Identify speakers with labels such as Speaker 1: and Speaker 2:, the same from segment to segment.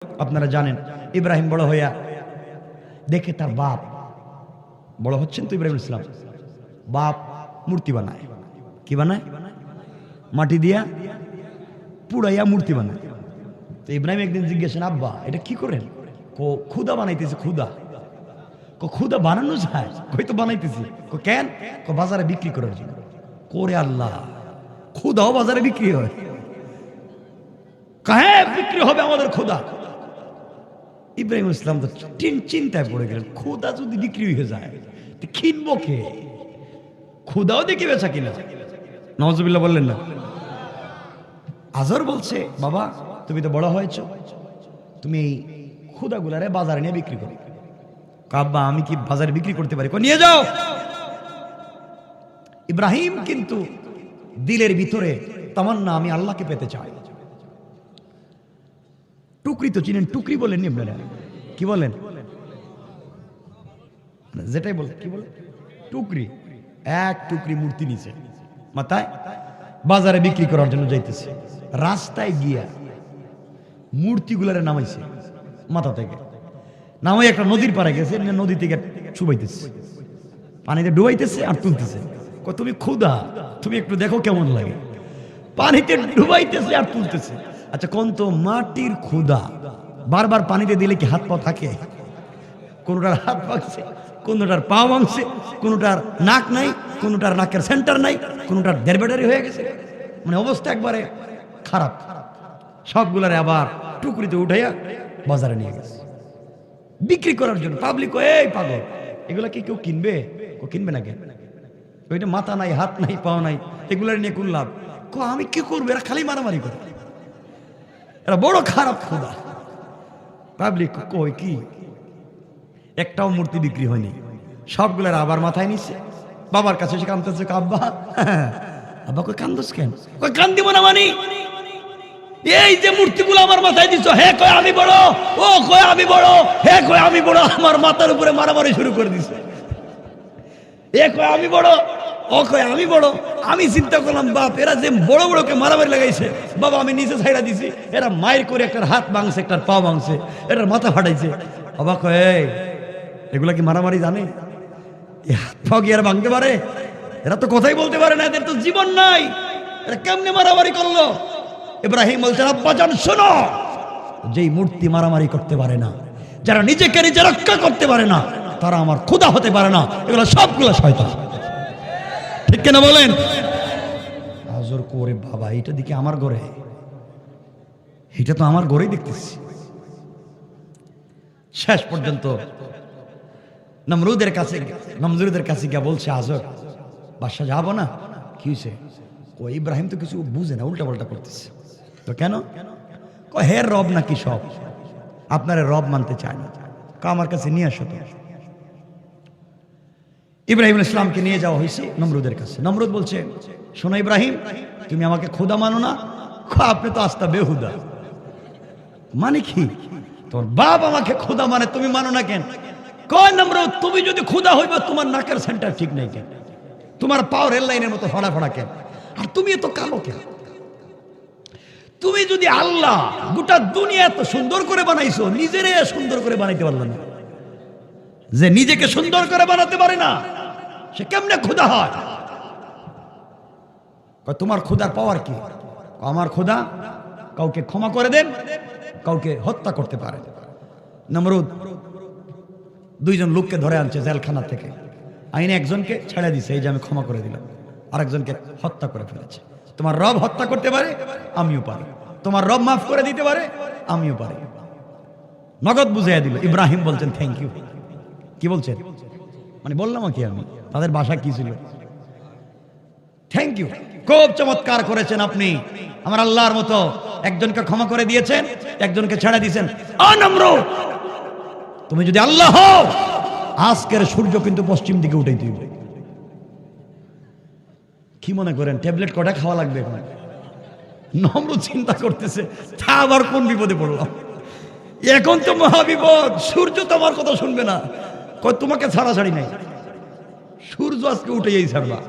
Speaker 1: আপনারা জানেন ইব্রাহিম বড় হইয়া দেখে তার বাপ বড় হচ্ছেন তো ইব্রাহিম ইসলাম বাপ মূর্তি বানায়। কি বানায়? মাটি দিয়া পুড়াইয়া মূর্তি বানায়। তো ইব্রাহিম একদিন জিজ্ঞাসেন, আব্বা এটা কি করেন? খুদা বানাইতেছে। খুদা খুদা বানানো যায়? কই তো বানাইতেছি। কেন? বাজারে বিক্রি করার জন্য। করে আল্লাহ, খুদাও বাজারে বিক্রি হয়? হ্যাঁ বিক্রি হবে আমাদের খুদা। ইব্রাহিম ইসলাম তো চিন্তায় পড়ে গেলেন, খুদা যদি বিক্রি হয়ে যায় কিনবো কে? খুদাও দেখি বেচা কিনা। নওয়াজুবিল্লাহ বললেন না? আজর বলছে, বাবা তুমি তো বড় হয়েছ, তুমি এই খুদাগুলারে বাজারে নিয়ে বিক্রি করো। আব্বা আমি কি বাজারে বিক্রি করতে পারি? নিয়ে যাও। ইব্রাহিম কিন্তু দিলের ভিতরে তামান্না, আমি আল্লাহকে পেতে চাই। টুকরি তো চিনেন, টুকরি বলেন আপনারা? কি বলেন? যেটাই বলে কি বলে টুকরি। এক টুকরি মূর্তি নিচে মাথায় বাজারে বিক্রি করার জন্য যাইতেছে। রাস্তায় গিয়া মূর্তিগুলারে নামাইছে মাথা থেকে, নামাই একটা নদীর পাড়ে গেছে, নদী থেকে চুবাইতেছে, পানিতে ডুবাইতেছে আর তুলতেছে। তুমি খুদা, তুমি একটু দেখো কেমন লাগে। পানিতে ডুবাইতেছে আর তুলতেছে। আচ্ছা কোন তো মাটির খুদা বারবার পানিতে দিলে কি হাত পা থাকে? কোনটার হাত ভাঙছে, কোনটার পা ভাঙছে, কোনটার নাক নাই, কোনটার নাকের সেন্টার নাই, কোনটার দেড়বেটারি হয়ে গেছে। মানে অবস্থা একবারে খারাপ। সবগুলারে আবার টুকরিতে উঠাইয়া বাজারে নিয়ে গেছে বিক্রি করার জন্য। পাবলিক এই পাগল, এগুলা কি কেউ কিনবে? কিনবে না কেন? ওইটা মাথা নাই, হাত নাই, পাও নাই, এগুলার নিয়ে কোন লাভ? আমি কি করবো? এরা খালি মারামারি করে, এরা বড় খারাপ খুদা। পাবলিক কই কি একটাও মূর্তি বিক্রি হয়নি, সবগুলার আবার মাথায় নিচ্ছে। বাবার কাছে এসে কান্দতেছে, আব্বা আব্বা কই কান্দোস কেন? কই কান্দিব না মানি, এই যে মূর্তিগুলো আমার মাথায় দিচ্ছ, হে কয় আমি বড়, ও কয় আমি বড়, হে কয় আমি বড়, আমার মাথার উপরে মারামারি শুরু করে দিছে। এ কয় আমি বড়, ও কয় আমি বড়। আমি চিন্তা করলাম, বাপ এরা যে বড় বড়কে মারামারি লাগাইছে, বাবা আমি নিচে ছাইড়া দিছি, এরা মায়ের করে একটার হাত ভাঙছে, একটার পা ভাঙছে, এটার মাথা ফাটাইছে। বাবা কয় এগুলা কি মারামারি জানে? হাত পা কি আর ভাঙতে পারে? এরা তো কথাই বলতে পারে না, এদের তো জীবন নাই, এরা কেমনে মারামারি করলো? ইব্রাহিম বলছেন, আব্বা জান শোনো, যেই মূর্তি মারামারি করতে পারে না, যারা নিজেকে নিজে রক্ষা করতে পারে না, তারা আমার খোদা হতে পারে না। এগুলো সবগুলো শয়তান। ঠিক কিনা বলেন? আজর করে বাবা, এটা দিকে আমার ঘরে, এটা তো আমার ঘরেই দেখতেছি। শেষ পর্যন্ত নমরুদের কাছে গিয়ে বলছে, আজর বাদশা যাবো না? কি হয়েছে? ও ইব্রাহিম তো কিছু বুঝে না, উল্টা পাল্টা করতেছে। তো কেন? হের রব নাকি সব, আপনারা রব মানতে চায় না, আমার কাছে নিয়ে আসো। তো ইব্রাহিম ইসলামকে নিয়ে যাওয়া হয়েছে নমরুদের কাছে। নমরুদ বলছে, শোনো ইব্রাহিম, তুমি আমাকে খোদা মানো না? আপনি তো আস্তা বেহুদা। মানে কি? তোর বাপ আমাকে খোদা মানে, তুমি মানো না কেন? কয় নমরুদ, তুমি যদি খোদা হইবে, তোমার নাকের সেন্টার ঠিক নাই কেন? তোমার পাও রেল লাইনের মতো ফাড়া ফাড়া কেন? আর তুমি এত কালো কেন? তুমি যদি আল্লাহ গোটা দুনিয়া এত সুন্দর করে বানাইছো, নিজেরে সুন্দর করে বানাইতে পারলো না? যে নিজেকে সুন্দর করে বানাতে পারে না, সে কেমনে খোদা হয়? তোমার খোদার পাওয়ার কি? আমার খোদা কাউকে ক্ষমা করে দেন, কাউকে হত্যা করতে পারে। নমরুদ দুইজন লোককে ধরে আনছে জেলখানা থেকে, আইনে একজনকে ছেড়ে দিছে, এই যে আমি ক্ষমা করে দিলাম, আরেকজনকে হত্যা করে ফেলেছে। তোমার রব হত্যা করতে পারে, আমিও পারি। তোমার রব মাফ করে দিতে পারে, আমিও পারি। নগদ বুঝাইয়া দিল। ইব্রাহিম বলছেন থ্যাংক ইউ। কি বলছেন? মানে বললাম কি আমি, তাদের ভাষা কি ছিল? থ্যাংক ইউ, খুব চমৎকার করেছেন আপনি, আমার আল্লাহর মতো একজনকে ক্ষমা করে দিয়েছেন, একজনকে ছেড়ে দিয়েছেন। নমরুদ, তুমি যদি আল্লাহ হও, আজকের সূর্য কিন্তু পশ্চিম দিকে উঠে দিবে। কি মনে করেন ট্যাবলেট কটা খাওয়া লাগবে? নমরুদ চিন্তা করতেছে, তা আবার কোন বিপদে পড়লাম? এখন তো মহাবিপদ, সূর্য তো আমার কথা শুনবে না। তোমাকে ছাড়াছাড়ি নাই, সূর্য আজকে উঠে এই ছাড়বা।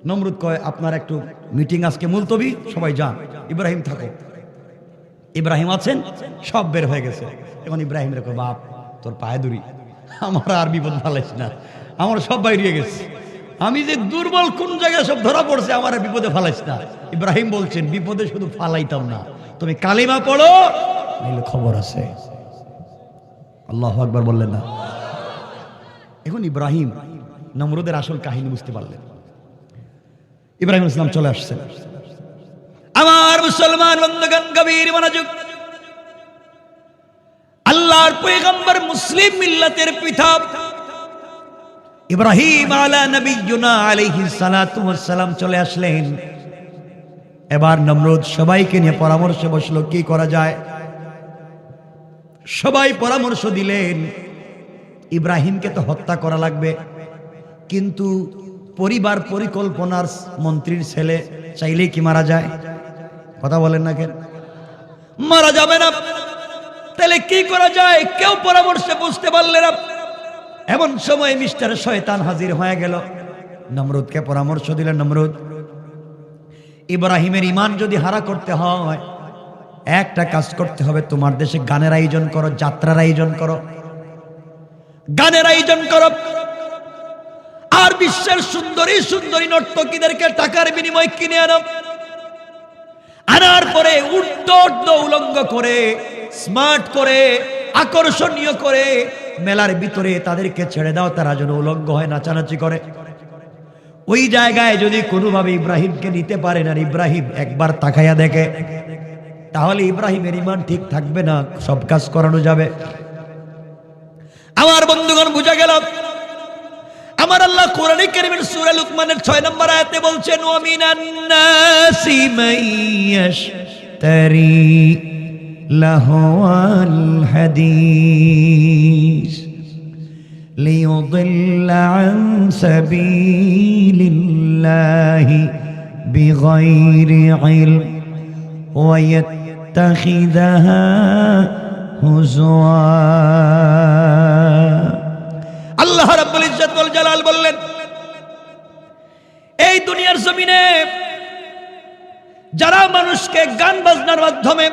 Speaker 1: নমরুদ কয়, আপনার একটু মিটিং আজকে মুলতবি, সবাই যান। ইব্রাহিম থাকো। ইব্রাহিম আছেন, সব বের হয়ে গেছে। এখন ইব্রাহিম রেখো, বাপ তোর পায়ে ধরি, আমার আর বিপদ ফালাইস না, আমার সব বাইরে গেছে, আমি যে দুর্বল কোন জায়গায় সব ধরা পড়ছে, আমার আর বিপদে ফালাইস না। ইব্রাহিম বলছেন, বিপদে শুধু ফালাইতাম না, তুমি কালিমা পড়ো, নাইলে খবর আছে। আল্লাহু আকবার বললেন না? এখন ইব্রাহিম নমরুদের আসল কাহিনী বুঝতে পারলেন। ইব্রাহিম ইসলাম চলে আসছেন। আমার মুসলমান বন্ধুগণ, গভীর মনোযোগ। আল্লাহর পয়গম্বর মুসলিম মিল্লাতের পিতা ইব্রাহিম আলা নবিয়্যুনা আলাইহিস সালাতু ওয়াস সালাম চলে আসলেন। এবার নমরুদ সবাইকে নিয়ে পরামর্শে বসলো, কি করা যায়। সবাই পরামর্শ দিলেন, ইব্রাহিমকে তো হত্যা করা লাগবে, কিন্তু পরিবার পরিকল্পনার মন্ত্রীর ছেলে চাইলেই কি মারা যায়? কথা বলেন না কেন? মারা যাবে না, তাহলে কি করা যায়? কেউ পরামর্শে বুঝতে পারলে না। এমন সময় মিস্টার শয়তান হাজির হয়ে গেল। নমরুদকে পরামর্শ দিলেন, নমরুদ, ইব্রাহিমের ঈমান যদি হারা করতে হয়, একটা কাজ করতে হবে, তোমার দেশে গানের আয়োজন করো, যাত্রার আয়োজন করো, গানের আয়োজন করো, আর বিশ্বের সুন্দরী সুন্দরী নর্তকীদেরকে টাকার বিনিময়ে কিনে আনো, আনার পরে উদ্দর্দ উলঙ্গ করে, স্মার্ট করে, আকর্ষণীয় করে মেলার ভিতরে তাদেরকে ছেড়ে দাও, তারা যেন উলঙ্গ হয়, নাচানাচি করে। ওই জায়গায় যদি কোনোভাবে ইব্রাহিমকে নিতে পারেন আর ইব্রাহিম একবার তাকাইয়া দেখে, তাহলে ইব্রাহিমের ঈমান ঠিক থাকবে না, সব কাজ করানো যাবে। আমার বন্ধুগণ, বুঝা গেল? আমার আল্লাহ কোরআনে কারীমের সূরা লুকমানের 6 নম্বর আয়াতে বলছেন, ওয়া মিনান নাসি মাইয়াশতারি লাহওয়াল হাদিস লিয়ুদিল্লা আন সাবিলিল্লাহি বিগাইরি ইলম ওয়া ইয়াত্তাখিযাহা হুজওয়া। আল্লাহ রাব্বুল ইজ্জত ওয়াল জালাল বললেন, এই দুনিয়ার জমিনে যারা মানুষকে গান বাজনার মাধ্যমে,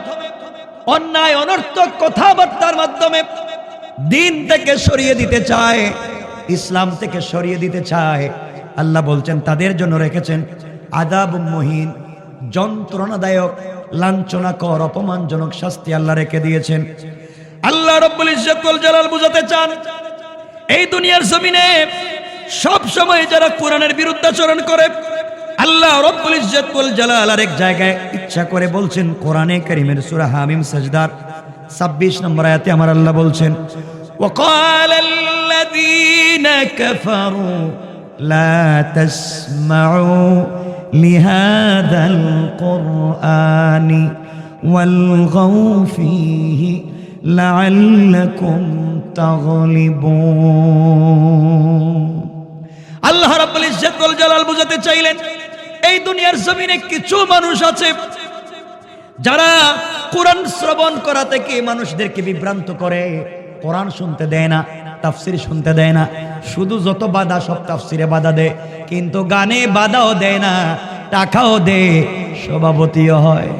Speaker 1: অন্যায় অনর্থক কথাবার্তার মাধ্যমে দিন থেকে সরিয়ে দিতে চায়, ইসলাম থেকে সরিয়ে দিতে চায়, আল্লাহ বলছেন তাদের জন্য রেখেছেন আযাবুম মুহিন, যন্ত্রণাদায়ক, লাঞ্ছনাকর, অপমানজনক শাস্তি আল্লাহ রেখে দিয়েছেন। আল্লাহ রাব্বুল ইজ্জত ওয়াল জালাল বুঝাতে চান, এই দুনিয়ার জমিনে সব সময় যারা কোরআনের বিরুদ্ধাচরণ করে, আল্লাহ রাব্বুল ইজ্জত ওয়াল জালাল আরেক জায়গায় ইচ্ছা করে বলছেন, কোরআনে কারীমের সূরা হামিম সাজদার 26 নম্বর আয়াতে আমার আল্লাহ বলছেন, ওয়াকালাল্লাযীনা কাফারু লা তাসমাউ লিহাযাল কুরআনি ওয়ালগাউ ফীহি লাআল্লাকুম তাগলিবুন। আল্লাহ রাব্বুল ইজ্জত ওয়াল জালাল বুঝাতে চাইলেন, এই দুনিয়ার জমিনে কিছু মানুষ আছে যারা কোরআন শ্রবণ করা থেকে মানুষদেরকে বিভ্রান্ত করে, কোরআন শুনতে দেয় না, তাফসীর শুনতে দেয় না, শুধু যত বাধা সব তাফসীরে বাধা দেয়, কিন্তু গানে বাধাও দেয় না, টাকাও দেয়, সভাপতিও হয়।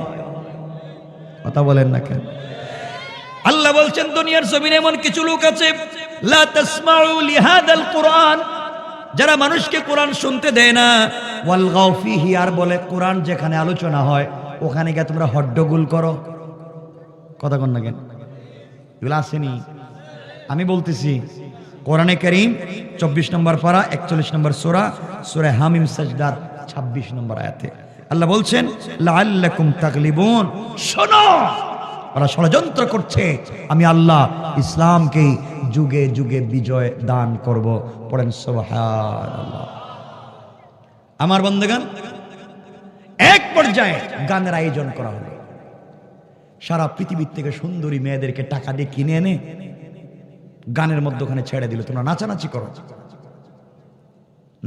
Speaker 1: কথা বলেন না কেন? আল্লাহ বলছেন, দুনিয়ার জমিনে এমন কিছু লোক আছে, লা তাসমাউ লিহাদাল কুরআন, যারা মানুষকে কোরআন শুনতে দেয় না, ওয়ালগাউ ফীহি, আর বলে কোরআন যেখানে আলোচনা হয় ওখানে গিয়ে তোমরা হট্টগোল করো। কথা কন না কেন? এগুলো আসেনি? আমি বলতেছি, কোরআনে কারীম 24 নম্বর পারা 41 নম্বর সূরা, সূরা হামিম সাজদার 26 নম্বর আয়াতে আল্লাহ বলছেন, লাআল্লাকুম তাগলিবুন, শোনো, ওরা ষড়যন্ত্র করছে, আমি আল্লাহ ইসলামকে যুগে যুগে বিজয় দান করব। পড়েন সুবহানাল্লাহ। আমার বন্ধুগণ, এক পর্যায়ে গানের আয়োজন করা হলো। সারা পৃথিবীর থেকে সুন্দরী মেয়েদেরকে টাকা দিয়ে কিনে এনে গানের মধ্যখানে ছেড়ে দিল, তোমরা নাচানাচি করো।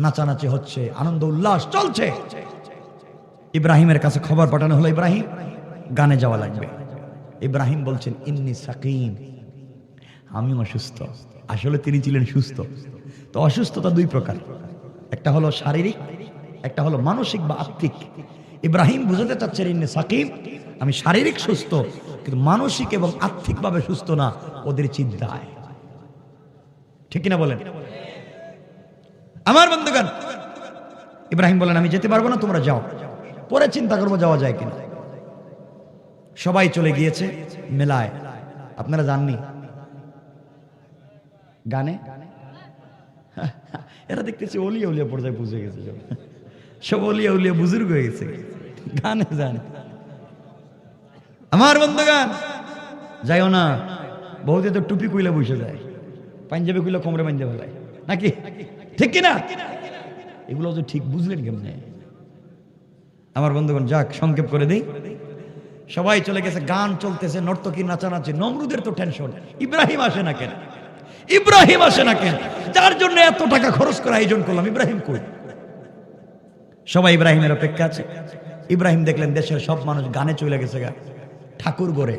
Speaker 1: নাচানাচি হচ্ছে, আনন্দ উল্লাস চলছে। ইব্রাহিমের কাছে খবর পাঠানো হলো, ইব্রাহিম গানে যাওয়া লাগবে। ইব্রাহিম বলছেন, ইন্নী সাকিম, আমি অসুস্থ। আসলে তিনি ছিলেন সুস্থ। তো অসুস্থতা দুই প্রকার, একটা হলো শারীরিক, একটা হলো মানসিক বা আত্মিক। ইব্রাহিম বুঝাতে চাচ্ছেন ইন্নী সাকিম, আমি শারীরিক সুস্থ, কিন্তু মানসিক এবং আর্থিকভাবে সুস্থ না ওদের চিন্তায়। ঠিক কিনা বলেন? আমার বন্ধুগণ, ইব্রাহিম বলেন আমি যেতে পারবো না, তোমরা যাও, পরে চিন্তা করবো যাওয়া যায় কিনা। সবাই চলে গিয়েছে মেলায়। আপনারা জাননি গানে এরা দেখতেছি ওলিয়া উলিয়া পর্যায়ে বুঝে গেছে, সব ওলিয়া উলিয়া বুজুর্গ হয়ে গেছে, গানে জানে। আমার বন্ধুগণ যাইও না, বহুতে তো টুপি কুইলে বসে যায়, পাঞ্জাবি কুইলে কোমরে বাঁধতে ফেলায় নাকি, ঠিক কিনা? এগুলো তো ঠিক বুঝলেন কেমনে? আমার বন্ধুগণ যাক, সংক্ষেপ করে দিই। সবাই চলে গেছে, গান চলতেছে, নর্তকী নাচানাচি। নমরুদের তো টেনশন, ইব্রাহিম আসে না কেন, ইব্রাহিম আসে না কেন, যার জন্য এত টাকা খরচ করে আয়োজন করলাম, ইব্রাহিম কই? সবাই ইব্রাহিমের অপেক্ষা আছে। ইব্রাহিম দেখলেন দেশের সব মানুষ গানে চলে গেছে গা, ঠাকুর ঘরে,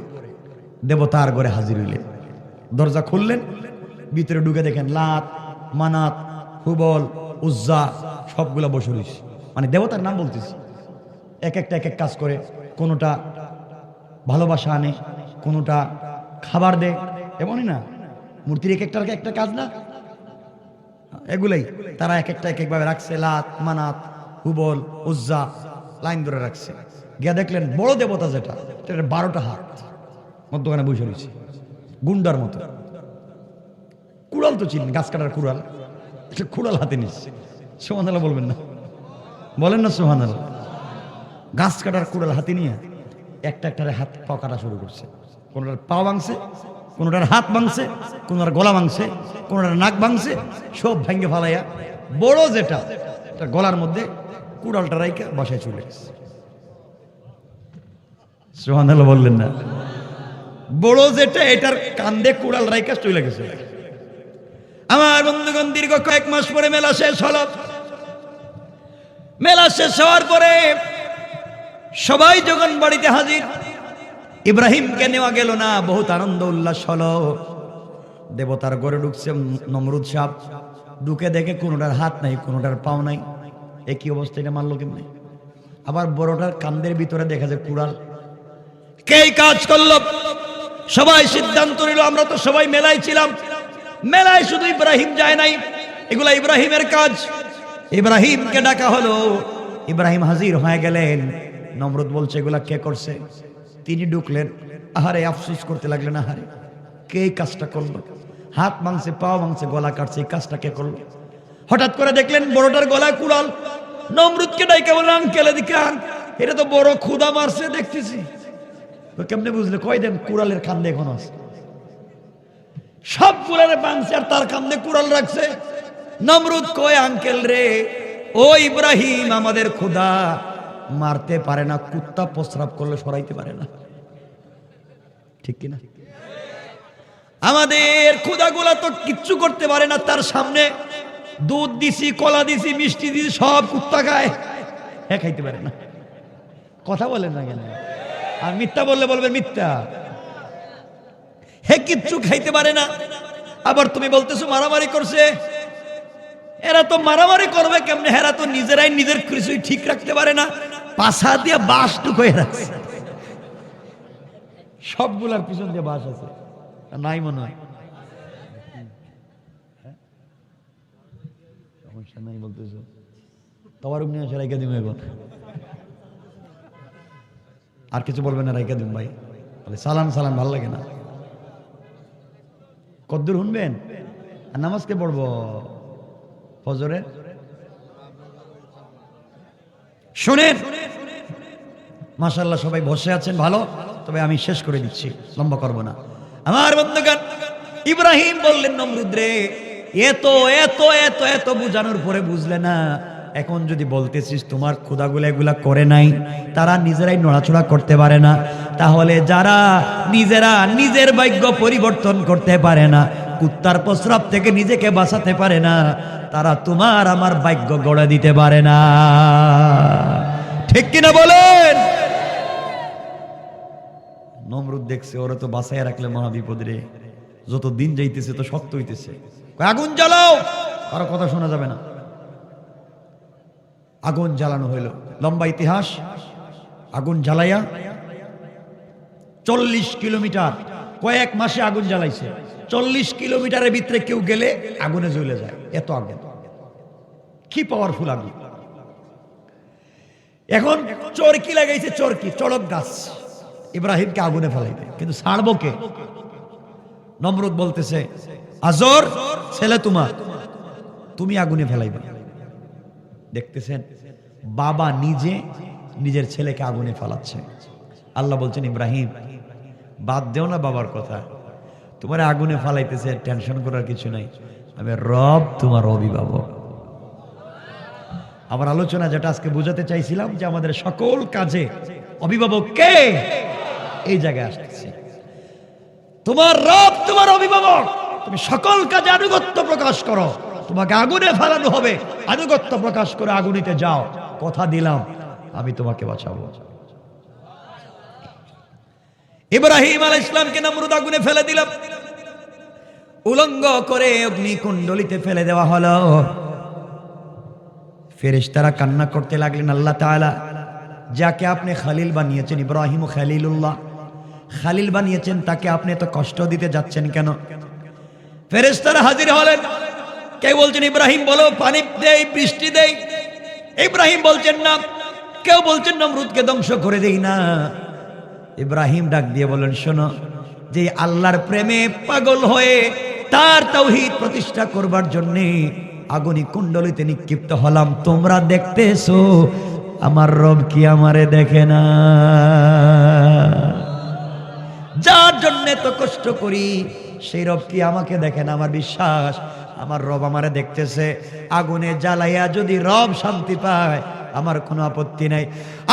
Speaker 1: দেবতার ঘরে হাজির হইলেন। দরজা খুললেন, ভিতরে ঢুকে দেখেন লাত, মানাত, হুবল, উজ্জা সবগুলা বসে রয়েছে। মানে দেবতার নাম বলতেছি, এক একটা এক এক কাজ করে। কোনোটা ভালোবাসা আনে, কোনোটা খাবার দেয়, এমনই না? মূর্তির এক একটার একটা কাজ না, এগুলাই তারা এক একটা এক একভাবে রাখছে। লাত, মানাত, হুবল, উজ্জা লাইন ধরে রাখছে। গিয়া দেখলেন বড় দেবতা যেটা, 12টা হাত, মধ্যখানে বসে রয়েছে গুন্ডার মতো। কুড়াল তো চিনেন, গাছ কাটার কুড়াল, কুড়াল হাতে নিচ্ছে। সুবহানাল্লাহ বলবেন না? বলেন না সুবহানাল্লাহ? গাছ কাটার কুড়াল হাতে নিয়ে একটা একটারে হাত পা কাটা শুরু করছে। কোনোটার পা ভাঙছে, কোনোটার হাত ভাঙছে, কোনোটার গলা ভাঙছে, কোনোটার নাক ভাঙছে, সব ভেঙে ফালাইয়া বড় যেটা তার গলার মধ্যে কুড়ালটা রাইকা বাসায় চলে গেছে। সুবহানাল্লাহ বললেন না? বড় যেটা এটার কান্দে কুড়াল রাইকা চলে গেছে। আমার বন্ধুগণ দীর্ঘ কয়েক মাস পরে মেলা শেষ হলো। মেলা শেষ হওয়ার পরে সবাই যখন বাড়িতে হাজির, ইব্রাহিমকে নেওয়া গেল না, বহুত আনন্দ উল্লাস হলো। দেবতার ঘরে ঢুকছে নমরুদ সাহেব, ঢুকে দেখে কোনোটার হাত নাই, কোনোটার পাও নাই। একই অবস্থা, এটা মানলো কেমনে? আবার বড়টার কান্দের ভিতরে দেখা যায় কুড়াল। কে কাজ করলো? সবাই সিদ্ধান্ত নিল, আমরা তো সবাই মেলায় ছিলাম, মেলায় শুধু ইব্রাহিম যায় নাই, এগুলা ইব্রাহিমের কাজ। ইব্রাহিমকে ডাকা হলো, ইব্রাহিম হাজির হয়ে গেলেন। নমরুদ বলছে এগুলা কে করছে? তিনি ঢুকলেন, আহারে আফসোস করতে লাগলেন, আহারে কে কাজটা করলো? হাত ভাঙছে, পাও ভাঙছে, গলা কাটছে, এই কাজটা কে করলো? হঠাৎ করে দেখলেন বড়টার গলায় কুড়াল। নমরুদকে ডাইকা বললেন, আঙ্কেল এদিকে আন, এটা তো বড় ক্ষুধা মারছে দেখতেছি। কেমনে বুঝলে? কয় দেন কুড়ালের কান্দে এখন আছে, সব কুড়ালে ভাঙছে আর তার কান্দে কুড়াল রাখছে। নমরুদ কয়, আঙ্কেল রে, ও ইব্রাহিম আমাদের ক্ষুধা মারতে পারে না, কুত্তা প্রস্রাব করলে সরাইতে পারে না, ঠিক কিনা? আমাদের ক্ষুধাগুলা তো কিচ্ছু করতে পারে না, তার সামনে দুধ দিছি, কলা দিছি, মিষ্টি দিছি, সব কুত্তা খায়, হ্যাঁ খাইতে পারে না। কথা বলেন না কেন? আর মিথ্যা বললে বলবেন মিথ্যা। হে কিচ্ছু খাইতে পারে না, আবার তুমি বলতেছো মারামারি করছে। এরা তো মারামারি করবে কেমনে? এরা তো নিজেরাই নিজের কিছুই ঠিক রাখতে পারে না, পাছা দিয়ে বাঁশ ঢুকিয়ে রাখছে। সবগুলার পিছন দিয়ে বাঁশ আছে, নাই মনে হয়? সমস্যা নাই বলতেছো, তোমার নিয়ে আসে রাইকা দিম এখন। আর কিছু বলবেন না, রাইকা দিম ভাই। সালাম সালাম ভাল লাগে না? কদ্দুর শুনবেন? আর নামাজকে পড়বো ফজরে। শুনেন, মাশাআল্লাহ সবাই বসে আছেন ভালো, তবে আমি শেষ করে দিচ্ছি, লম্বা করব না। আমার বন্ধুগণ, ইব্রাহিম বললেন নমরুদ রে, এত এত এত এত বুঝানোর পরে বুঝলে না? এখন যদি বলতেছিস তোমার খোদাগুলা এগুলা করে নাই, তারা নিজেরাই নড়াচড়া করতে পারে না, তাহলে যারা নিজেরা নিজের ভাগ্য পরিবর্তন করতে পারে না, কুত্তার প্রস্রাব থেকে নিজেকে বাঁচাতে পারে না, তারা তোমার আমার ভাগ্য গড়ে দিতে পারে না, ঠিক কিনা বলেন? নমরুদ দেখছে ওরা তো বাঁচাইয়া রাখলে মহা বিপদ রে, যত দিন যাইতেছে তো শক্ত হইতেছে। আগুন জ্বালাও, কারো কথা শোনা যাবে না। আগুন জ্বালানো হইল, লম্বা ইতিহাস। আগুন জ্বালাইয়া 40 কিলোমিটার কয়েক মাসে আগুন জ্বালাইছে। 40 কিলোমিটারের ভিতরে কেউ গেলে আগুনে জ্বলে যায়, এত আগুন, কি পাওয়ারফুল আগুন। এখন চরকি লাগাইছে, চরকি চড়ক গাছ, ইব্রাহিমকে আগুনে ফেলাইবে, কিন্তু ছাড়বো কে? নমরুদ বলতেছে, আজর ছেলে তোমার, তুমি আগুনে ফেলাইবে। দেখতেছেন বাবা নিজে নিজের ছেলেকে আগুনে ফেলাচ্ছে। আল্লাহ বলছেন, ইব্রাহিম বাদ দেও না বাবার কথা, তোমার আগুনে ফেলাইতেছে, টেনশন করার কিছু নাই, আমি রব তোমার অভিভাবক। আমার আলোচনা যেটা আজকে বোঝাতে চাইছিলাম, যে আমাদের সকল কাজে অভিভাবক কে, এই জায়গায় আসতেছে। তোমার রব তোমার অভিভাবক, তুমি সকল কাজে আনুগত্য প্রকাশ করো, তোমাকে আগুনে ফেলানো হবে, আনুগত্য প্রকাশ করে আগুনিতে যাও, কথা দিলাম আমি তোমাকে বাঁচাবো। ইব্রাহিম আলাইহিস সালামকে নমরুদ আগুনে ফেলে দিলাম, উলঙ্গ করে অগ্নিকুণ্ডলিতে ফেলে দেওয়া হলো। ফেরেশতারা কান্না করতে লাগলেন, আল্লাহ তাআলা যাকে আপনি খালিল বানিয়েছেন, ইব্রাহিম খালিলুল্লাহ, খালিল বানিয়েছেন, তাকে আপনি এত কষ্ট দিতে যাচ্ছেন কেন? ফেরেশতারা হাজির হলেন, কেউ বলছেন ইব্রাহিম বলো পানি দেই, বৃষ্টি দেই, ইব্রাহিম বলছেন না, কেউ বলছেন নমরুদকে ধ্বংস করে দেই না। ইব্রাহিম ডাক দিয়ে বলেন, শোনো, যে আল্লাহর প্রেমে পাগল হয়ে তার তাওহীদ প্রতিষ্ঠা করবার জন্য আগুনি কুণ্ডলিতে নিক্ষিপ্ত হলাম, তোমরা দেখতেছো আমার রব কি আমারে দেখে না? যার জন্য তো কষ্ট করি সেই রব কি আমাকে দেখে না? আমার বিশ্বাস আমার রব আমারে দেখতেছে। আগুনে জ্বালাইয়া যদি রব শান্তি পায় আমার কোনো আপত্তি নাই।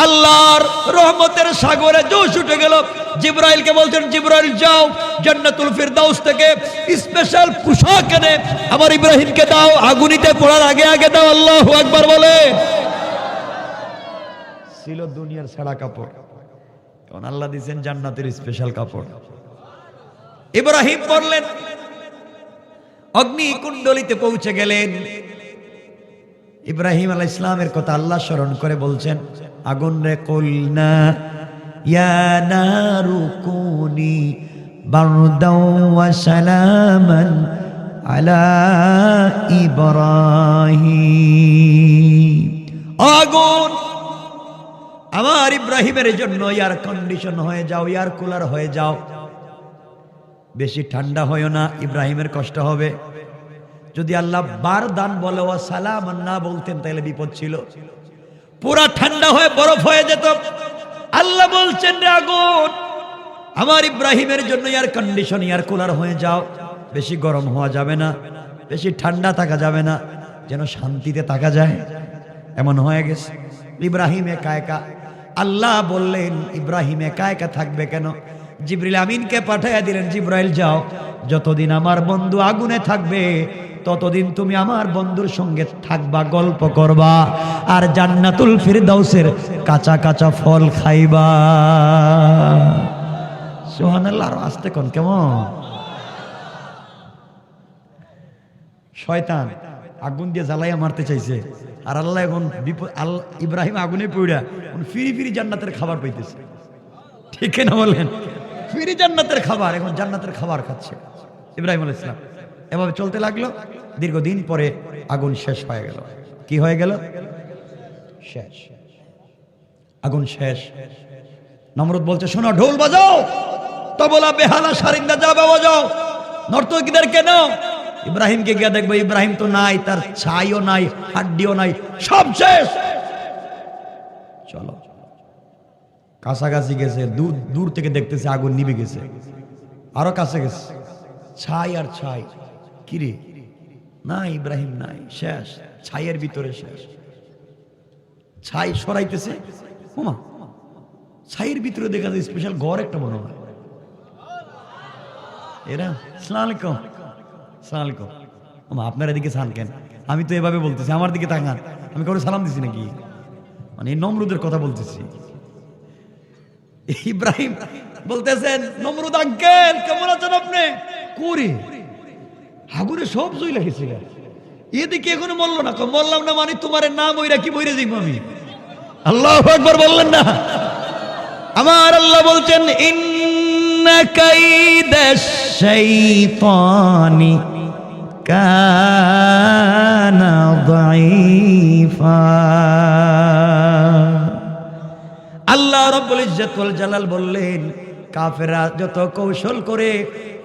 Speaker 1: আল্লাহর রহমতের সাগরে জোশ উঠে গেল। জিবরাইলকে বলছেন, জিবরাইল যাও জান্নাতুল ফিরদাউস থেকে স্পেশাল পোশাক এনে আমার ইব্রাহিমকে দাও, আগুনিতে পড়ার আগে আগে দাও। আল্লাহু আকবার বলে। ছিল দুনিয়ার ছেঁড়া কাপড়, কারণ আল্লাহ দিয়েছেন জান্নাতের স্পেশাল কাপড়। ইব্রাহিম পড়লেন, অগ্নিকুণ্ডলিতে পৌঁছে গেলেন। ইব্রাহিম আলাইহিস সালামের কথা আল্লাহ স্মরণ করে বলছেন, আগুন রে কুলনা ইয়া নারু কুনি বারদাও ওয়া সালামান আলা ইব্রাহিম। আগুন আমার ইব্রাহিমের জন্য এয়ার কন্ডিশন হয়ে যাও, এয়ার কুলার হয়ে যাও, বেশি ঠান্ডা হয়ও না, ইব্রাহিমের কষ্ট হবে। যদি আল্লাহ বারদান বলে ও সালাম না বলতেন তাহলে বিপদ ছিল, পুরা ঠান্ডা হয়ে বরফ হয়ে যেত। আল্লাহ বলছেন, রে আগুন আমার ইব্রাহিমের জন্য এয়ার কন্ডিশন, এয়ার কুলার হয়ে যাও, বেশি গরম হওয়া যাবে না, বেশি ঠান্ডা থাকা যাবে না, যেন শান্তিতে থাকা যায়, এমন হয়ে গেছে। ইব্রাহিম একা একা। আল্লাহ বললেন, ইব্রাহিম একা একা থাকবে কেন? জিবরিল আমিনকে পাঠাইয়া দিলেন, জিবরাইল যাও, যতদিন আমার বন্ধু আগুনে থাকবে ততদিন তুমি আমার বন্ধুর সঙ্গে থাকবা, গল্প করবা, আর জান্নাতুল ফিরদাউসের কাঁচা কাঁচা ফল খাইবা। সুবহানাল্লাহ। আর আস্তে কোন কেমন? শয়তান আগুন দিয়ে জ্বালাইয়া মারতে চাইছে, আর আল্লাহ এখন ইব্রাহিম আগুনে পড়া ফিরি ফিরি জান্নাতের খাবার পাইতেছে। ঠিক না বলেন? ফিরি জান্নাতের খাবার, এখন জান্নাতের খাবার খাচ্ছে ইব্রাহিম আলাইহিস সালাম। এভাবে চলতে লাগলো। দীর্ঘদিন পরে আগুন শেষ হয়ে গেল। কি হয়ে গেল? শেষ। আগুন শেষ। নমরুদ বলছে, শোনো, ঢোল বাজাও, তবলা বেহালা সারিন্দা যা বাজাও, নর্তকীদেরকে নাও। ইব্রাহিমকে গিয়ে দেখবো ইব্রাহিম তো নাই, তার ছাইও নাই, হাড্ডিও নাই, সব শেষ। চলো। কাছাকাছি গেছে, দূর থেকে দেখতেছে আগুন নিভে গেছে, আরো কাছে গেছে, ছাই আর ছাই। কিরে না, ইব্রাহিম নাই, শেষ, ছাইয়ের ভিতরে শেষ। ছাই সরাইতেছে, ওমা ছাইয়ের ভিতরে দেখা যায় স্পেশাল ঘর একটা মনে হয়। এরা আসসালামু আলাইকুম, আসসালামু আলাইকুম। ওমা আপনার এদিকে চান কেন? আমি তো এভাবে বলতেছি, আমার দিকে তাকান, আমি কারো সালাম দিছি নাকি? মানে এই নমরুদের কথা বলতেছি। ইব্রাহিম বলতেছেন, নমরুদ আঙ্কেল কেমন আছেন আপনি? করে আগুনে সব জুই লাগেছিল, এদিকে এখনো মরল না। মরলাম না মানে তোমার নাম ওইরা কি বইরে যাইব আমি? আল্লাহু আকবার বললেন না? আমার আল্লাহ বলছেন, কাইদাশ শাইতানি কানা দাঈফা। আল্লাহ রাব্বুল ইজ্জত ওয়াল জালাল বললেন, কাফেররা যত কৌশল করে,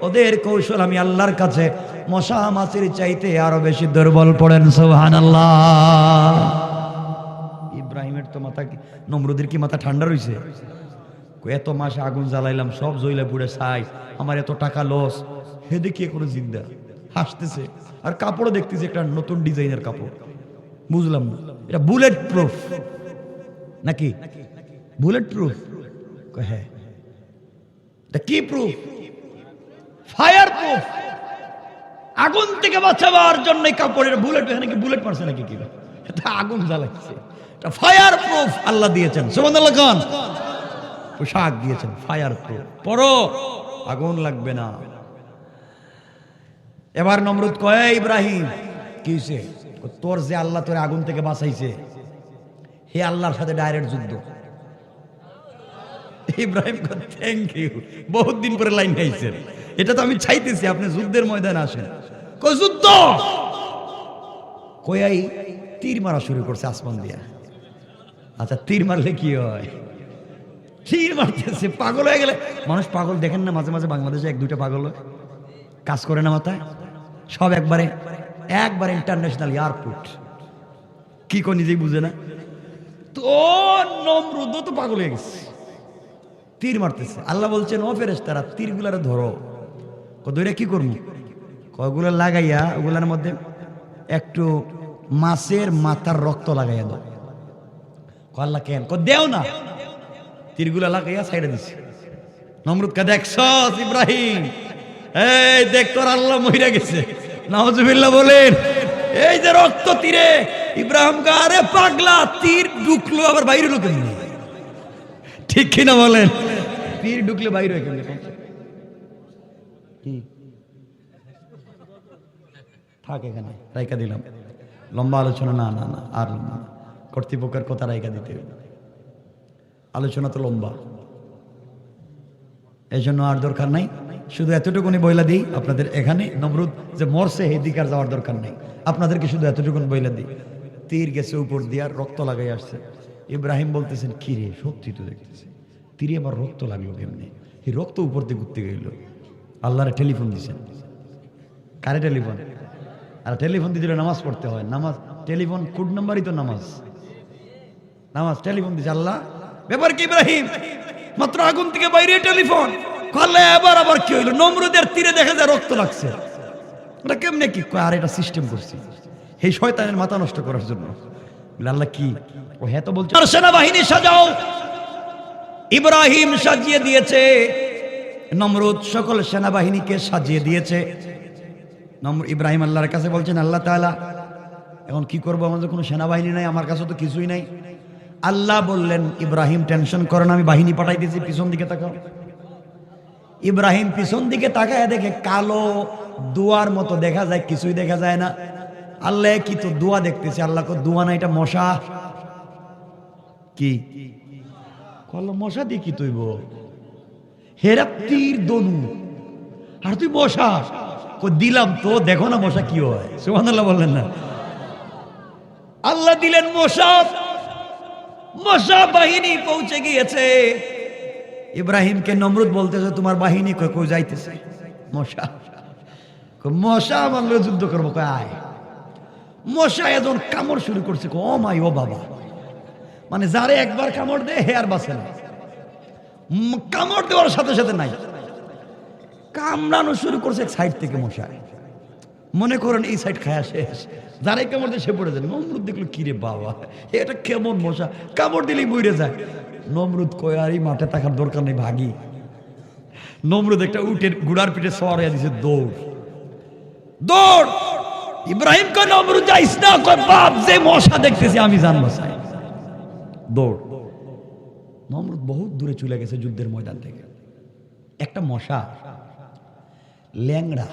Speaker 1: ওদের কৌশল আমি আল্লাহর কাছে মশা মাছির চাইতে আরো বেশি দুর্বল। পড়েন সুবহানাল্লাহ। ইব্রাহিমের তো মাথা, নমরুদের কি মাথা ঠান্ডা রইছে? এত মাস আগুন জ্বালাইলাম, সব জ্বলে পুড়ে ছাই, আমার এত টাকা লস। হে দেখি এখনো জিন্দা, হাসতেছে। আর কাপড়ও দেখতেছি একটা নতুন ডিজাইনের কাপড়। বুঝলাম না, এটা বুলেট প্রুফ নাকি? Bullet proof? হ্যাঁ। এটা কি প্রুফ? Fire proof. আগুন থেকে বাঁচাবার জন্য কাপড়ের বুলেট। এখানে কি বুলেট মারছে নাকি? কি এটা আগুন জ্বালাচ্ছে, এটা ফায়ার প্রুফ আল্লাহ দিয়েছেন। সুবহানাল্লাহ খান। পোশাক দিয়েছেন ফায়ার প্রুফ, পরো, আগুন লাগবে না। এবার নমরুদ কয়, ইব্রাহিম কি হইছে? তোর যে আল্লাহ তোর আগুন থেকে বাঁচাইছে, হে আল্লাহর সাথে ডাইরেক্ট যুদ্ধ। ইব্রাহিম কয়, থ্যাংক ইউ, বহুত দিন পরে লাইন খাইছেন। এটা তো আমি চাইতেছি আপনি যুদ্ধের ময়দানে আসেন। কয় যুদ্ধ? কয়াই তীর মারা শুরু করছে আসমান দিয়া। আচ্ছা, তীর মারলে কি হয়? তীর মারতেছে, পাগল হয়ে গেলে মানুষ পাগল দেখেন না? মাঝে মাঝে বাংলাদেশে এক দুইটা পাগল হয়, কাজ করে না মাথায়, সব একবারে ইন্টারন্যাশনাল এয়ারপোর্ট। কি করে নিজেই বুঝে না? তো নমরুদ তো পাগল হয়ে গেছে, তীর মারতেছে। আল্লাহ বলছেন, ও ফেরেশতারা তীরগুলারে ধরো। ধরে কি করবো? কয়গুলো লাগাইয়া ওগুলার মধ্যে একটু মাছের মাথার রক্ত লাগাইয়া দাও। আল্লাহ কেন? দেও না। তীরগুলা লাগাইয়া সাইডে দিছে। নমরুদ কে দেখছস ইব্রাহিম? এই দেখ, তোর আল্লাহ মইরা গেছে। নাউজুবিল্লাহ বলেন। এই যে রক্ত তীরে। ইব্রাহিম কা, আরে পাগলা, তীর ঢুকলো আবার বাইরে ঢুকে নি। ঠিক কিনা বলেন? তীর ঢুকলে বাইরে হয় কেমনে? থাক, এখানে রাইকা দিলাম। লম্বা আলোচনা না, না না, আর লম্বা না। কর্তৃপক্ষের কথা রাইকা দিতে হবে, আলোচনা তো লম্বা, এই জন্য আর দরকার নাই। শুধু এতটুকুনি বইলা দিই আপনাদের, এখানে নমরুদ যে মরছে এদিকে আর যাওয়ার দরকার নেই। আপনাদেরকে শুধু এতটুকুন বইলা দিই, তীর গেছে উপর দিয়ে, রক্ত লাগাই আসছে। ইব্রাহিম বলতেছেন, কি রে, সত্যি তো দেখতেছি তীরে আবার রক্ত লাগলো কেমনি? এই রক্ত উপর দিয়ে ঘুরতে গেল। আল্লাহরে টেলিফোন দিছেন। কারে টেলিফোন? আর টেলিফোন দিতে নামাজ পড়তে হয়। নামাজ, টেলিফোন কোড নাম্বারই তো নামাজ। নামাজ টেলিফোন দিছে। আল্লাহ, ব্যাপার কি ইব্রাহিম? মাত্র আগুন থেকে বাইরে টেলিফোন করলে আবার কি হইলো? নমরুদের তীরে দেখা যায় রক্ত লাগছে। এটা কেমনে কি? আর এটা সিস্টেম করছি এই শয়তানের মাথা নষ্ট করার জন্য। আল্লাহ কি? ও হ্যাঁ তো বলছে, সেনাবাহিনী সাজাও। ইব্রাহিম সাজিয়ে দিয়েছে, নমরুদ সকল সেনাবাহিনীকে সাজিয়ে দিয়েছে। ইব্রাহিম আল্লাহর কাছে বলছেন, আল্লাহ তাআলা এখন কি করবো? আমাদের কোনো সেনাবাহিনী নাই, আমার কাছে তো কিছুই নাই। আল্লাহ বললেন, ইব্রাহিম টেনশন করেন, আমি বাহিনী পাঠাই দিয়েছি। পিছন দিকে তাকাও। ইব্রাহিম পিছন দিকে তাকায় দেখে কালো দুয়ার মতো দেখা যায়, কিছুই দেখা যায় না। আল্লাহ কি তো দুয়া দেখতেছে। আল্লাহ কো, দুয়া না, এটা মশা। কি কল? মশা দিয়ে কি তুইব? হেরা তীর দনু, আর তুই মশা? দিলাম তো, দেখো না মশা কি হয়। সুবহানাল্লাহ বললেন না? আল্লাহ দিলেন মশা। মশা বাহিনী পৌঁছে গিয়েছে। ইব্রাহিমকে নমরুদ বলতেছে, তোমার বাহিনী কই যাইতেছে? মশা। মশা আমার লোক যুদ্ধ করবো। আয়। মশা এখন কামড় শুরু করছে। ও মাই, ও বাবা, মানে যারে একবার কামড় দেয় হে আর বাঁচে না। কামড় দেওয়ার সাথে সাথে নাই, কামড়ানো শুরু করছে এক সাইড থেকে মশা। মনে করেন এই সাইড খায়া শেষ, যারাই কামড় দিয়ে সে পড়ে যায়। নমরুদ দেখলো, কিরে বাবা, এটা কেমন মশা, কামড় দিলেই বইরে যায়। নমরুদ কয়, আর এই মাঠে থাকার দরকার নেই, ভাগি। নমরুদ একটা উটের গুড়ার পিঠে সওয়ার হয়ে দিছে, দৌড় দৌড়। ইব্রাহিম কয়, নমরুদ যাইস না। কয়, বাপ, যে মশা দেখতেছি আমি জানবো চাই, দৌড়। নমরুদ বহুত দূরে চলে গেছে যুদ্ধের ময়দান থেকে। একটা মশা, ল্যাংড়া,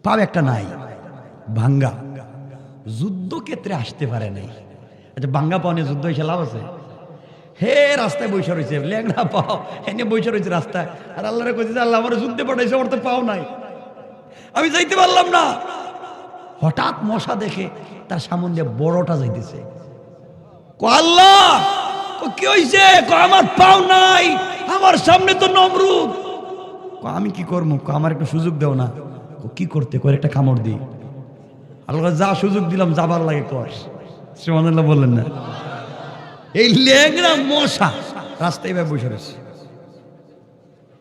Speaker 1: পাও একটা নাই, ভাঙ্গা, যুদ্ধক্ষেত্রে আসতে পারে নাই। আচ্ছা, ভাঙ্গা পাও নিয়ে যুদ্ধ এসে লাভ আছে? হে রাস্তায় বৈশা রয়েছে, ল্যাংড়া পাও এনে বৈশা রয়েছে রাস্তায়। আর আল্লাহরে কইছে আল্লাহ আমার যুদ্ধে পাঠাইছে, আমার তো পাও নাই, আমি যাইতে পারলাম না। হঠাৎ মশা দেখে তার সামনে দিয়ে বড়টা যাইতেছে। আল্লাহ কি হইছে? আমার পাও নাই, আমার সামনে তো নমরুদ। আমি কি করবো? আমার একটু সুযোগ দেও না। কি করতে করে একটা কামড় দিই। আল্লাহ যা সুযোগ দিলাম যাবার লাগে কর। সুবহানাল্লাহ বললেন না? এই ল্যাংড়া মশা রাস্তায় ভাবে বসে রয়েছে,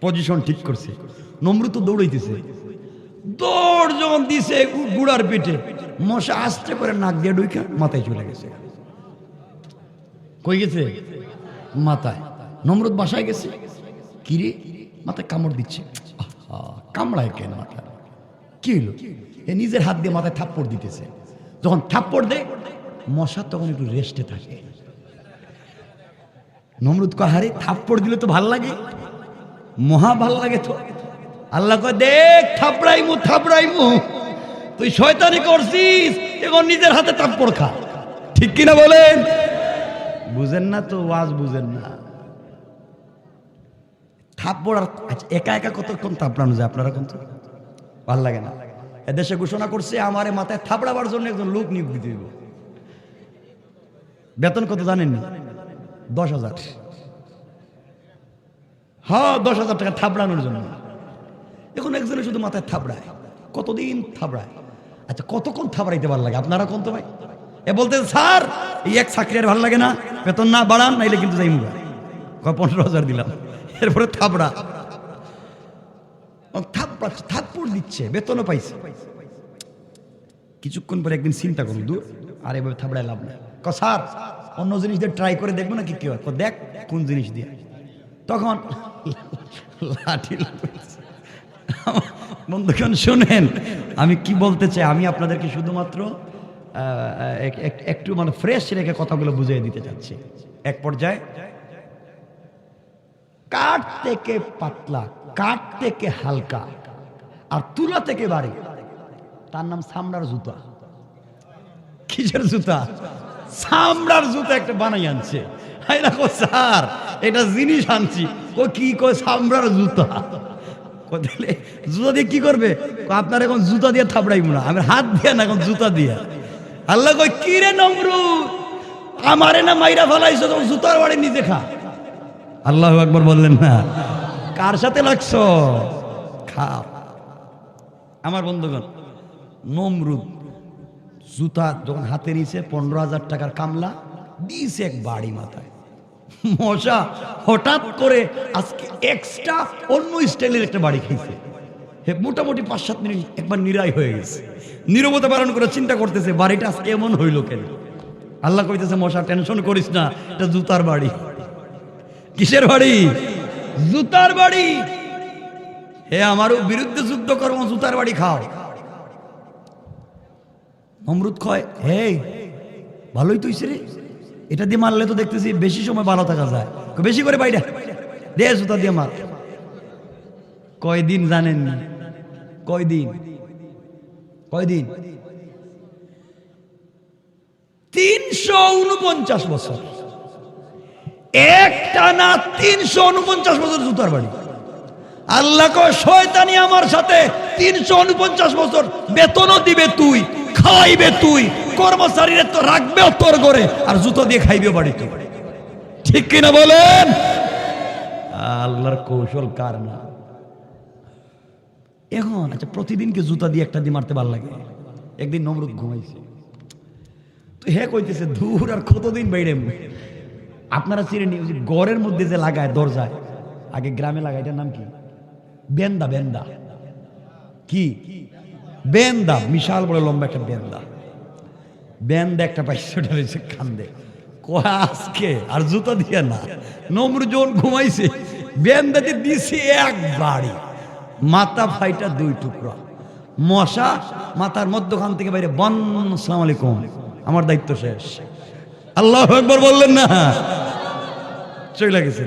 Speaker 1: পজিশন ঠিক করছে। নমরুদ তো দৌড়াইতেছে, দৌড় যখন দিছে গুড়ার পেটে, মশা আস্তে করে নাক দিয়ে ঢুকে মাথায় চলে গেছে। কই গেছে? মাথায়। নমরুদ বাসায় গেছে, কিরে মাথায় কামড় দিচ্ছে, কামড়ায় কেন মাথা? কি হইল? এ নিজের হাত দিয়ে মাথায় থাপ্পড় দিতেছে। যখন থাপ্পড় দেয় মশা তখন একটু রেস্টে থাকে। নমরুদ কয় হারে থাপ্পড় দিলে তো ভাল লাগে, মহা ভাল লাগে তো। আল্লাহ কয় দেখ থাপড়াইমু থাপড়াইমু, তুই শয়তানি করছিস, এখন নিজের হাতে থাপ্পড় খা। ঠিক কিনা বলেন? বুঝেন না তো, ওয়াজ বুঝেন না। থাপ্পড় আর একা একা কতক্ষণ থাপড়ানো যায় আপনারা কিন্তু ভাল লাগে না। এদেশে ঘোষণা করছে আমারে মাথায় থাপড়াবার জন্য একজন লোক নিয়োগ দিতে দিব। বেতন কত জানেননি? 10,000। হ্যাঁ 10,000 টাকা থাপড়ানোর জন্য। এখন একজনে শুধু মাথায় থাপড়ায়, কতদিন থাপড়ায়? আচ্ছা কতক্ষণ থাপড়াইতে ভালো লাগে আপনারা কোন তো ভাই? এ বলতে স্যার এই এক চাকরি আর ভালো লাগে না, বেতন না বাড়ান নাইলে কিন্তু যাই মুগা। 15,000 দিলাম, এরপরে থাপড়া থাপ্পড় দিচ্ছে, বেতনও পাইছে। কিছুক্ষণ পরে একদিন চিন্তা করুন, দূর আর এভাবে থাপড়ায় লাভ নাই। স্যার অন্য জিনিস দিয়ে ট্রাই করে দেখবো না কি কেউ, দেখ কোন জিনিস দিয়ে। তখন লাঠি। বন্ধুগণ শুনেন আমি কি বলতে চাই, আমি আপনাদেরকে শুধুমাত্র একটু মানে ফ্রেশ রেখে কথাগুলো বুঝিয়ে দিতে চাচ্ছি। এক পর্যায়ে কাঠ থেকে পাতলা, কাঠ থেকে হালকা আর তুলা থেকে বাড়ি, তার নাম চামড়ার জুতা। কিসের জুতা? চামড়ার জুতা একটা বানাই আনছে। স্যার এটা জিনিস আনছি। ও কি কয় চামড়ার জুতা? জুতা দিয়ে কি করবে? আপনার এখন জুতা দিয়ে থাপড়াইব না, আমি হাত দিয়ে না, এখন জুতা দিয়ে। আল্লাহ কয় কি রে নমরুদ, আমারে না মাইরা ফেলাইছো, তখন জুতার বাড়ি নিজে খা। আল্লাহু আকবার বললেন না? কার সাথে লাগছো? খাও। আমার বন্ধুগণ নমরুদ জুতা যখন হাতে নিয়েছে, 15,000 টাকার কামলা দিয়েছে এক বাড়ি মাথায়। মশা হঠাৎ করে আজকে এক্সট্রা অন্য স্টাইলের একটা বাড়ি খেয়েছে। মোটামুটি 5-7 মিনিট একবার নিরাই হয়ে গেছে। নীরবতা পালন করে চিন্তা করতেছে বাড়িটা আজকে এমন হইল কেন? আল্লাহ কইতেছে মশা টেনশন করিস না, এটা জুতার বাড়ি। কিসের বাড়ি? জুতার বাড়ি। হে আমারও বিরুদ্ধে যুদ্ধ করবো, জুতার বাড়ি খাও। নমরুদ কয় হে ভালোই তুইছে রে, এটা দিয়ে মারলে তো দেখতেছি বেশি সময় ভালো থাকা যায়, বেশি করে বাইরে দে জুতা দিয়ে মার। কয়দিন জানেন? কয়দিন? 349 বছর, একটানা 349 বছর জুতার বাড়ি। আল্লাহ কয় শয়তানি আমার সাথে 349 বছর বেতনও দিবে তুই, খাওয়াইবে তুই, কর্মচারীরা তো রাখবে তোর ঘরে, আর জুতো দিয়ে খাইবে বাড়িতে। ঠিক কিনা বলেন? আল্লাহর কৌশল কার না? এখন আচ্ছা প্রতিদিনকে জুতা দিয়ে একটা দিয়ে মারতে ভালো লাগে। একদিন নমরুদ ঘুমাইছে, তো হে কইতেছে দূর আর কতদিন বাইরে। আপনারা চিনেন ঘরের মধ্যে যে লাগায় দরজায়, আগে গ্রামে লাগায়, এটার নাম কি? বেন্দা। বেন্দা কি? বেন্দা, বিশাল বড় লম্বা একটা বেন্দা। বেন্দা একটা পাইছে, ওটা রয়েছে কান্দে। আজকে আর জুতা দিয়ে না, নমরুদ যখন ঘুমাইছে বেন্দাতে দিছে এক বাড়ি, মাথা ফাইটা 2 টুকরা। মশা মাথার মধ্যখান থেকে বাইরে বন, আসসালামু আলাইকুম, আমার দায়িত্ব শেষ। আল্লাহু আকবার বললেন না? চলে গেছে।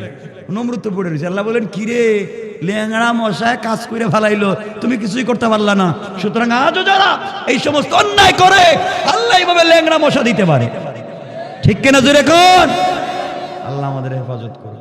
Speaker 1: নমরুদ তো পড়ে রয়েছে। আল্লাহ বলেন কিরে লেঙ্গড়া মশায় কাজ করে ফেলাইলো, তুমি কিছুই করতে পারলা না। সুতরাং আজও যারা এই সমস্ত অন্যায় করে আল্লাহ এইভাবে লেঙ্গড়া মশা দিতে পারে। ঠিক কিনা জোরে কোন? আল্লাহ আমাদের হেফাজত করুন।